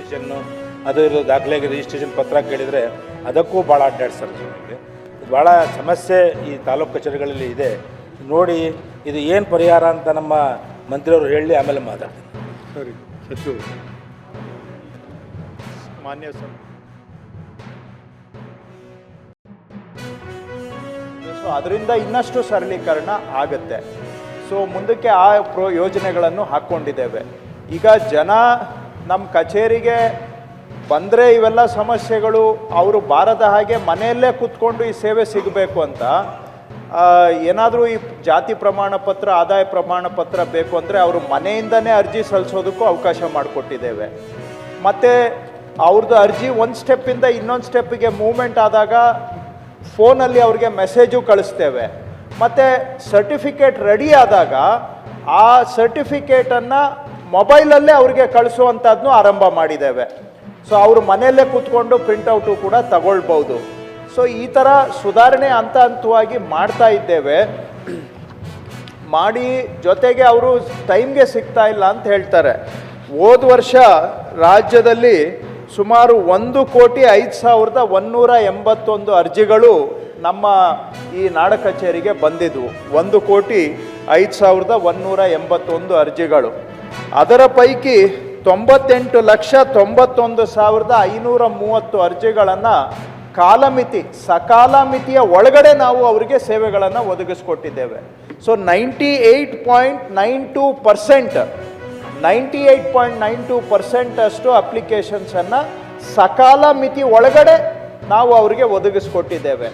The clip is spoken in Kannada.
ರಿಜಿಸ್ಟ್ರೇಷನ್ನು ಅದರ ದಾಖಲೆಗೆ ರಿಜಿಸ್ಟ್ರೇಷನ್ ಪತ್ರ ಕೇಳಿದರೆ ಅದಕ್ಕೂ ಭಾಳ ಅಡ್ಡಾಡ್ಸರ್ ನಮಗೆ. ಭಾಳ ಸಮಸ್ಯೆ ಈ ತಾಲೂಕು ಕಚೇರಿಗಳಲ್ಲಿ ಇದೆ. ನೋಡಿ ಇದು ಏನು ಪರಿಹಾರ ಅಂತ ನಮ್ಮ ಮಂತ್ರಿಯವರು ಹೇಳಿ ಆಮೇಲೆ ಮಾತಾಡ್ತೀನಿ. ಸರಿ ಸಚಿವರು ಮಾನ್ಯ ಸರ್. ಸೊ ಅದರಿಂದ ಇನ್ನಷ್ಟು ಸರಳೀಕರಣ ಆಗುತ್ತೆ. ಸೊ ಮುಂದಕ್ಕೆ ಆ ಯೋಜನೆಗಳನ್ನು ಹಾಕ್ಕೊಂಡಿದ್ದೇವೆ. ಈಗ ಜನ ನಮ್ಮ ಕಚೇರಿಗೆ ಬಂದರೆ ಇವೆಲ್ಲ ಸಮಸ್ಯೆಗಳು ಅವರು ಬಾರದ ಹಾಗೆ ಮನೆಯಲ್ಲೇ ಕೂತ್ಕೊಂಡು ಈ ಸೇವೆ ಸಿಗಬೇಕು ಅಂತ ಏನಾದರೂ ಈ ಜಾತಿ ಪ್ರಮಾಣ ಪತ್ರ, ಆದಾಯ ಪ್ರಮಾಣ ಪತ್ರ ಬೇಕು ಅಂದರೆ ಅವರು ಮನೆಯಿಂದನೇ ಅರ್ಜಿ ಸಲ್ಲಿಸೋದಕ್ಕೂ ಅವಕಾಶ ಮಾಡಿಕೊಟ್ಟಿದ್ದೇವೆ. ಮತ್ತು ಅವ್ರದ್ದು ಅರ್ಜಿ ಒಂದು ಸ್ಟೆಪ್ಪಿಂದ ಇನ್ನೊಂದು ಸ್ಟೆಪ್ಪಿಗೆ ಮೂವ್ಮೆಂಟ್ ಆದಾಗ ಫೋನಲ್ಲಿ ಅವ್ರಿಗೆ ಮೆಸೇಜು ಕಳಿಸ್ತೇವೆ. ಮತ್ತು ಸರ್ಟಿಫಿಕೇಟ್ ರೆಡಿ ಆದಾಗ ಆ ಸರ್ಟಿಫಿಕೇಟನ್ನು ಮೊಬೈಲಲ್ಲೇ ಅವ್ರಿಗೆ ಕಳಿಸುವಂಥದ್ದನ್ನು ಆರಂಭ ಮಾಡಿದ್ದೇವೆ. ಸೊ ಅವರು ಮನೆಯಲ್ಲೇ ಕೂತ್ಕೊಂಡು ಪ್ರಿಂಟೌಟು ಕೂಡ ತಗೊಳ್ಬೋದು. ಸೊ ಈ ಥರ ಸುಧಾರಣೆ ಹಂತ ಹಂತವಾಗಿ ಮಾಡ್ತಾ ಇದ್ದೇವೆ. ಮಾಡಿ ಜೊತೆಗೆ ಅವರು ಟೈಮ್ಗೆ ಸಿಗ್ತಾ ಇಲ್ಲ ಅಂತ ಹೇಳ್ತಾರೆ. ಹೋದ ವರ್ಷ ರಾಜ್ಯದಲ್ಲಿ ಸುಮಾರು 1,05,181 ಅರ್ಜಿಗಳು ನಮ್ಮ ಈ ನಾಡ ಕಚೇರಿಗೆ ಬಂದಿದ್ವು. 1,05,181 ಅರ್ಜಿಗಳು. ಅದರ ಪೈಕಿ 98,91,530 ಅರ್ಜಿಗಳನ್ನು ಕಾಲಮಿತಿ ಸಕಾಲಮಿತಿಯ ಒಳಗಡೆ ನಾವು ಅವರಿಗೆ ಸೇವೆಗಳನ್ನು ಒದಗಿಸ್ಕೊಟ್ಟಿದ್ದೇವೆ. ಸೊ 98.92% ಅಷ್ಟು ಅಪ್ಲಿಕೇಶನ್ಸನ್ನು ಸಕಾಲ ಮಿತಿ ಒಳಗಡೆ ನಾವು ಅವರಿಗೆ ಒದಗಿಸ್ಕೊಟ್ಟಿದ್ದೇವೆ.